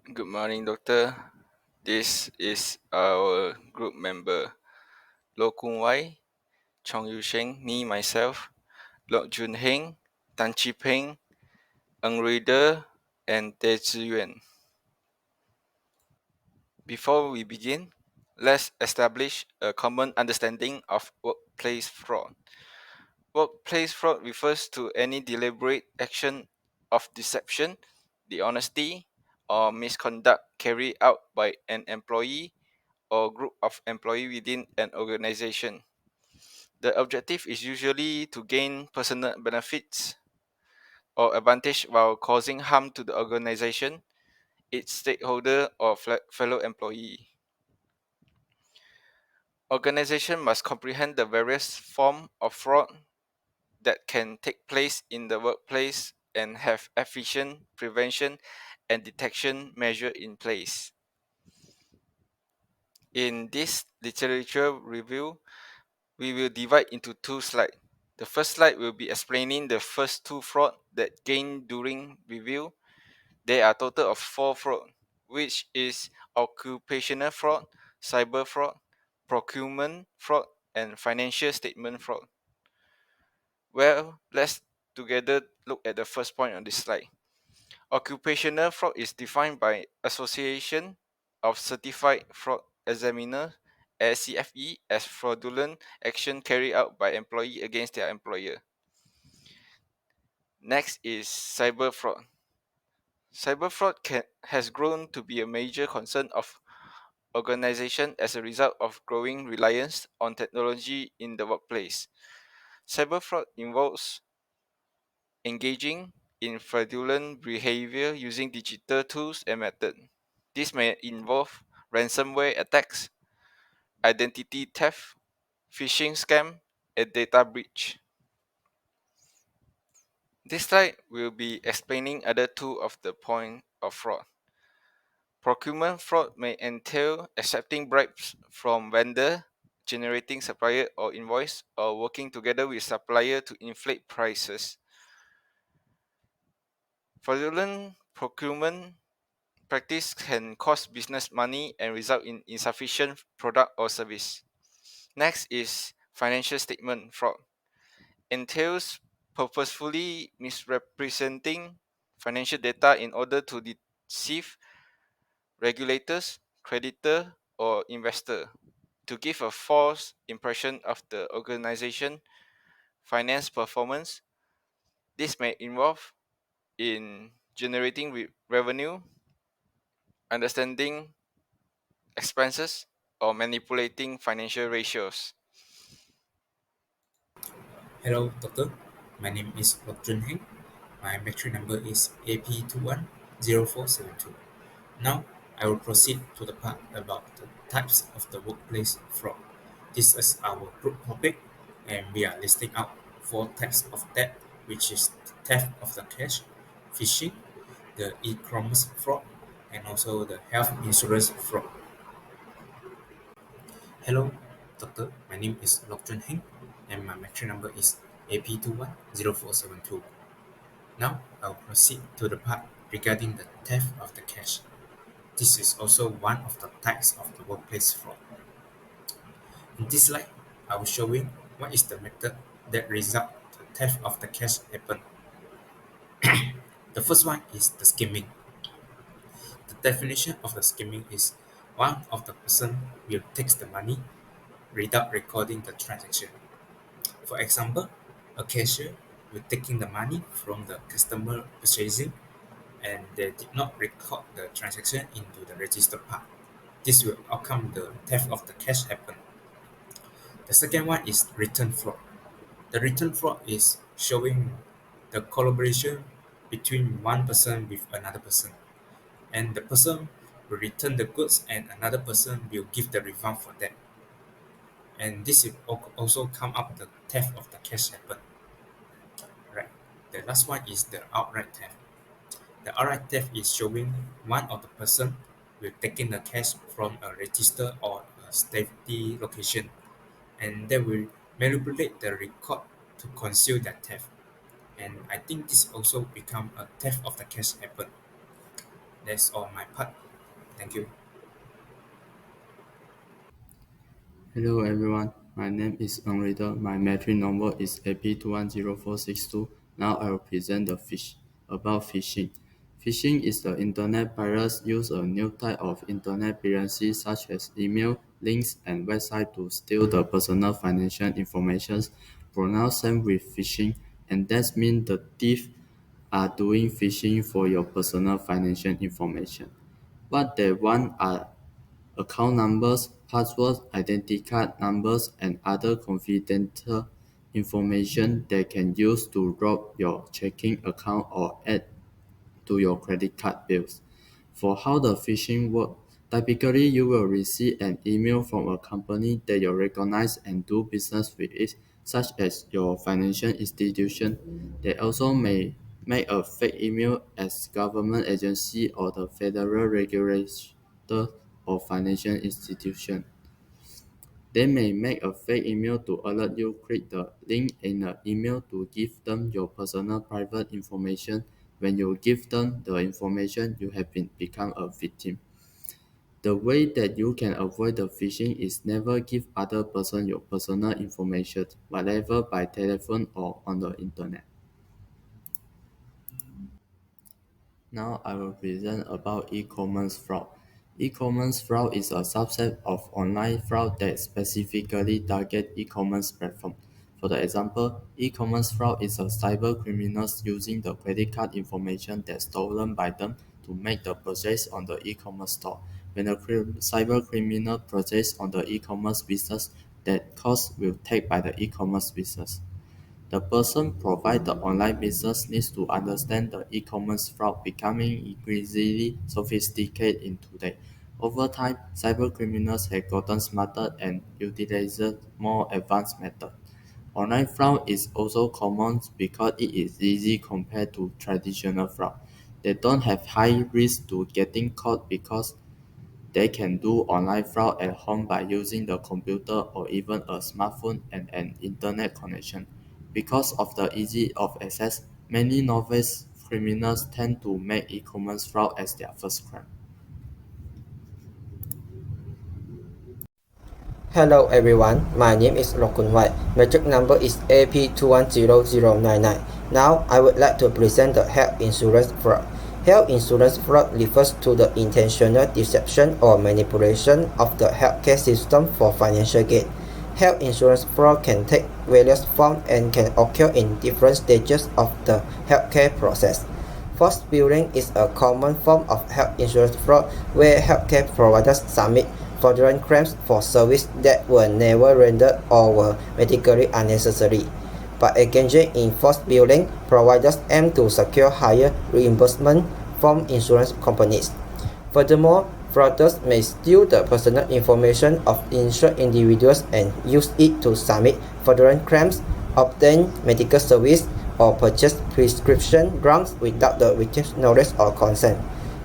Good morning, doctor. This is our group member, Lo Kun Wai, Chong Yu Sheng, me, myself, Lok Jun Heng, Tan Chi Peng, Ng Rui De, and Teh Ziyuan. Before we begin, let's establish a common understanding of workplace fraud. Workplace fraud refers to any deliberate action of deception, dishonesty, or misconduct carried out by an employee or group of employees within an organization. The objective is usually to gain personal benefits or advantage while causing harm to the organization, its stakeholder, or fellow employee. Organization must comprehend the various forms of fraud that can take place in the workplace and have efficient prevention and detection measure in place. In this literature review, we will divide into two slides. The first slide will be explaining the first two fraud that gained during review. There are total of four fraud, which is occupational fraud, cyber fraud, procurement fraud, and financial statement fraud. Well, let's together look at the first point on this slide. Occupational fraud is defined by Association of Certified Fraud Examiners (ACFE) as fraudulent action carried out by employee against their employer. Next is cyber fraud. Cyber fraud has grown to be a major concern of organizations as a result of growing reliance on technology in the workplace. Cyber fraud involves engaging in fraudulent behavior using digital tools and methods. This may involve ransomware attacks, identity theft, phishing scam, and data breach. This slide will be explaining other two of the point of fraud. Procurement fraud may entail accepting bribes from vendor, generating supplier or invoice, or working together with supplier to inflate prices. Fraudulent procurement practice can cost business money and result in insufficient product or service. Next is financial statement fraud. Entails purposefully misrepresenting financial data in order to deceive regulators, creditor, or investor to give a false impression of the organization finance performance. This may involve in generating revenue, understanding expenses, or manipulating financial ratios. Hello, doctor. My name is Lok Jun Heng. My battery number is AP210472. Now, I will proceed to the part about the types of the workplace fraud. This is our group topic, and we are listing out four types of debt, which is theft of the cash, phishing, the e-commerce fraud, and also the health insurance fraud. Hello, doctor. My name is Lok Jun Heng, and my battery number is AP210472. Now I'll proceed to the part regarding the theft of the cash. This is also one of the types of the workplace fraud. In this slide, I will show you what is the method that result the theft of the cash happen. The first one is the skimming. The definition of the skimming is one of the person will takes the money without recording the transaction. For example, a cashier will taking the money from the customer purchasing and they did not record the transaction into the register part. This will outcome the theft of the cash happen. The second one is return fraud. The return fraud is showing the collaboration between one person with another person. And the person will return the goods and another person will give the refund for that. And this will also come up the theft of the cash happen. Right. The last one is the outright theft. The outright theft is showing one of the person will taking the cash from a register or a safety location, and they will manipulate the record to conceal that theft. And I think this also become a theft of the cash happen. That's all my part. Thank you. Hello everyone, my name is Unreader. My metric number is AP210462. Now I will present about phishing. Phishing is the internet pirates use a new type of internet piracy such as email, links, and website to steal the personal financial information, pronounce them with phishing, and that means the thief are doing phishing for your personal financial information. What they want are account numbers, passwords, identity card numbers, and other confidential information they can use to rob your checking account or add to your credit card bills. For how the phishing works, typically you will receive an email from a company that you recognize and do business with it, such as your financial institution. They also may make a fake email as government agency or the federal regulator or financial institution. They may make a fake email to alert you click the link in the email to give them your personal private information. When you give them the information, you have become a victim. The way that you can avoid the phishing is never give other person your personal information, whatever by telephone or on the internet. Now I will present about e-commerce fraud. E-commerce fraud is a subset of online fraud that specifically target e-commerce platform. For the example, e-commerce fraud is a cyber criminals using the credit card information that's stolen by them to make the purchase on the e-commerce store. When a cyber criminal purchase on the e-commerce business, that cost will take by the e-commerce business. The person provide the online business needs to understand the e-commerce fraud becoming increasingly sophisticated in today. Over time, cyber criminals have gotten smarter and utilized more advanced methods. Online fraud is also common because it is easy compared to traditional fraud. They don't have high risk to getting caught because they can do online fraud at home by using the computer or even a smartphone and an internet connection. Because of the easy of access, many novice criminals tend to make e-commerce fraud as their first crime. Hello everyone, my name is Rokun White. Metric number is AP210099. Now I would like to present the health insurance fraud. Health insurance fraud refers to the intentional deception or manipulation of the healthcare system for financial gain. Health insurance fraud can take various forms and can occur in different stages of the healthcare process. False billing is a common form of health insurance fraud where healthcare providers submit fraudulent claims for services that were never rendered or were medically unnecessary. By engaging in false billing, providers aim to secure higher reimbursement from insurance companies. Furthermore, fraudsters may steal the personal information of insured individuals and use it to submit fraudulent claims, obtain medical service, or purchase prescription drugs without the victim's knowledge or consent.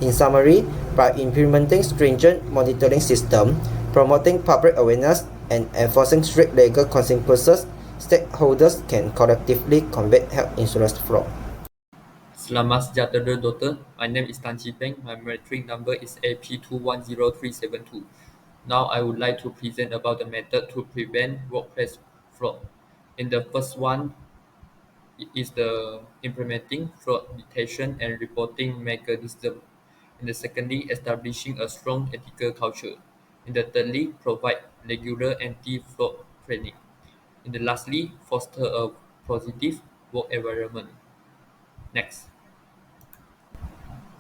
In summary, by implementing stringent monitoring systems, promoting public awareness, and enforcing strict legal consequences, stakeholders can collectively combat health insurance fraud. Selamat sejahtera Doktor. My name is Tan Chi Peng. My metric number is AP210372. Now I would like to present about the method to prevent workplace fraud. In the first one is the implementing fraud detection and reporting mechanism. In the secondly, establishing a strong ethical culture. In the thirdly, provide regular anti-fraud training. In the lastly, foster a positive work environment. Next.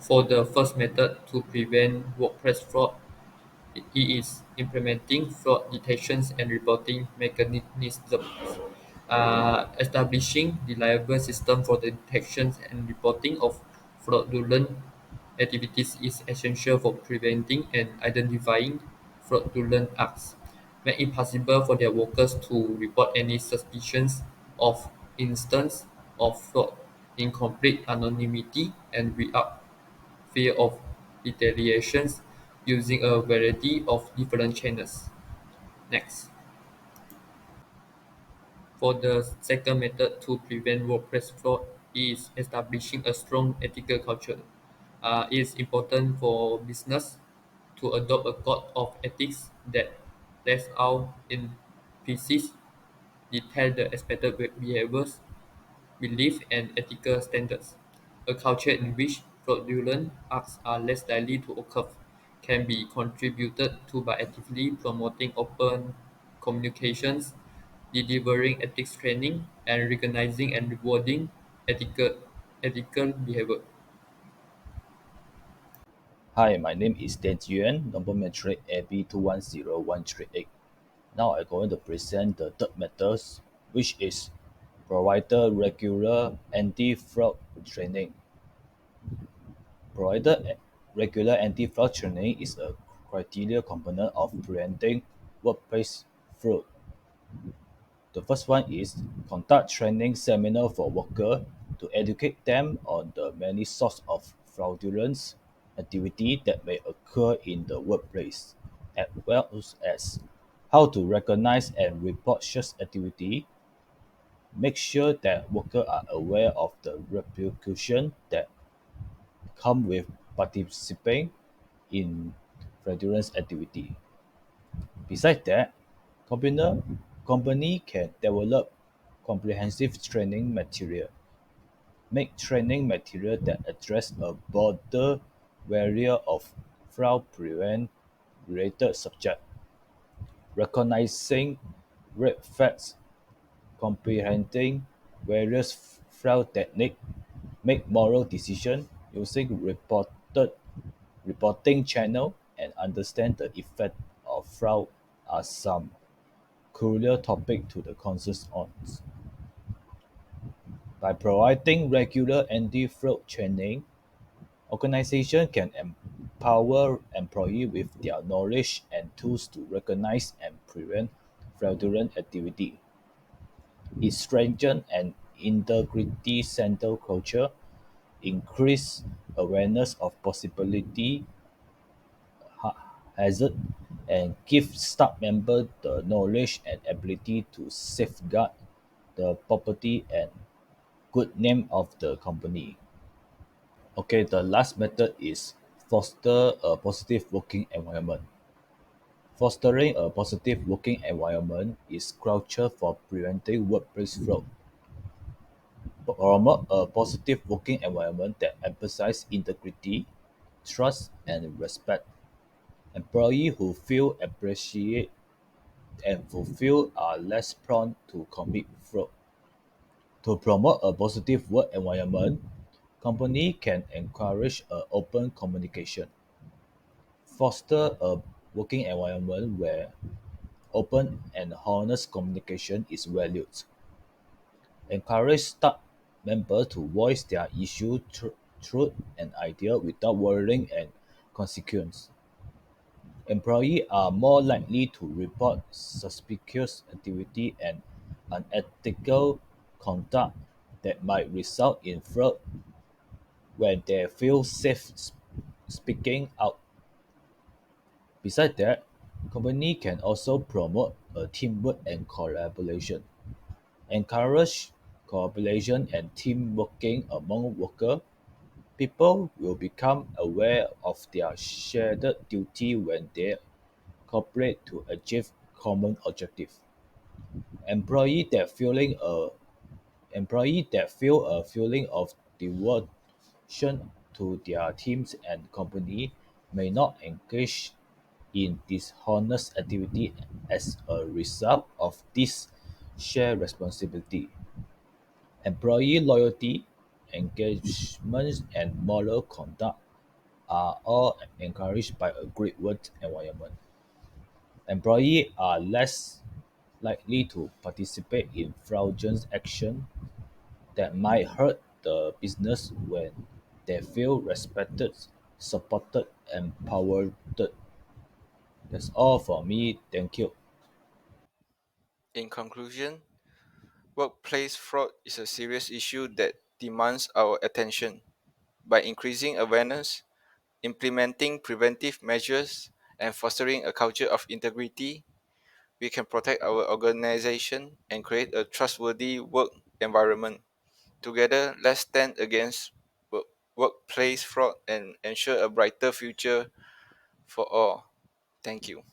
For the first method to prevent workplace fraud, it is implementing fraud detections and reporting mechanisms, establishing reliable system for the detections and reporting of fraudulent activities is essential for preventing and identifying fraudulent acts. Make it possible for their workers to report any suspicions of instance of fraud in complete anonymity and without fear of retaliations using a variety of different channels. Next. For the second method to prevent workplace fraud is establishing a strong ethical culture. It is important for business to adopt a code of ethics that lays out in precise detail the expected behaviors, beliefs, and ethical standards. A culture in which fraudulent acts are less likely to occur can be contributed to by actively promoting open communications, delivering ethics training, and recognizing and rewarding ethical behavior. Hi, my name is Dan Yuan, number metric AB210138. Now I'm going to present the third method, which is provider regular anti-fraud training. Regular anti-fraud training is a critical component of preventing workplace fraud. The first one is conduct training seminar for workers to educate them on the many sorts of fraudulent activity that may occur in the workplace, as well as how to recognize and report such activity. Make sure that workers are aware of the repercussions that come with participating in fraudulent activity. Besides that, company can develop comprehensive training material, make training material that address a broader area of fraud prevent related subject, recognizing red flags, comprehending various fraud techniques, make moral decisions using reporting channel, and understand the effect of fraud are some crucial topic to the consensus on. By providing regular anti-fraud training, organizations can empower employees with their knowledge and tools to recognize and prevent fraudulent activity. It strengthens an integrity-centered culture, increase awareness of possibility hazard, and give staff members the knowledge and ability to safeguard the property and good name of the company. Okay, the last method is foster a positive working environment. Fostering a positive working environment is crucial for preventing workplace fraud. Promote a positive working environment that emphasizes integrity, trust, and respect. Employees who feel appreciated and fulfilled are less prone to commit fraud. To promote a positive work environment, companies can encourage open communication, foster a working environment where open and honest communication is valued, encourage staff members to voice their issue, truth, and idea without worrying and consequence. Employees are more likely to report suspicious activity and unethical conduct that might result in fraud when they feel safe speaking out. Besides that, companies can also promote a teamwork and collaboration, encourage cooperation and team working among workers. People will become aware of their shared duty when they cooperate to achieve common objectives. Employees that feeling a Employees that feel a feeling of devotion to their teams and company may not engage in dishonest activity as a result of this shared responsibility. Employee loyalty, engagement, and moral conduct are all encouraged by a great work environment. Employees are less likely to participate in fraudulent action that might hurt the business when they feel respected, supported, and empowered. That's all for me. Thank you. In conclusion, workplace fraud is a serious issue that demands our attention. By increasing awareness, implementing preventive measures, and fostering a culture of integrity, we can protect our organization and create a trustworthy work environment. Together, let's stand against workplace fraud and ensure a brighter future for all. Thank you.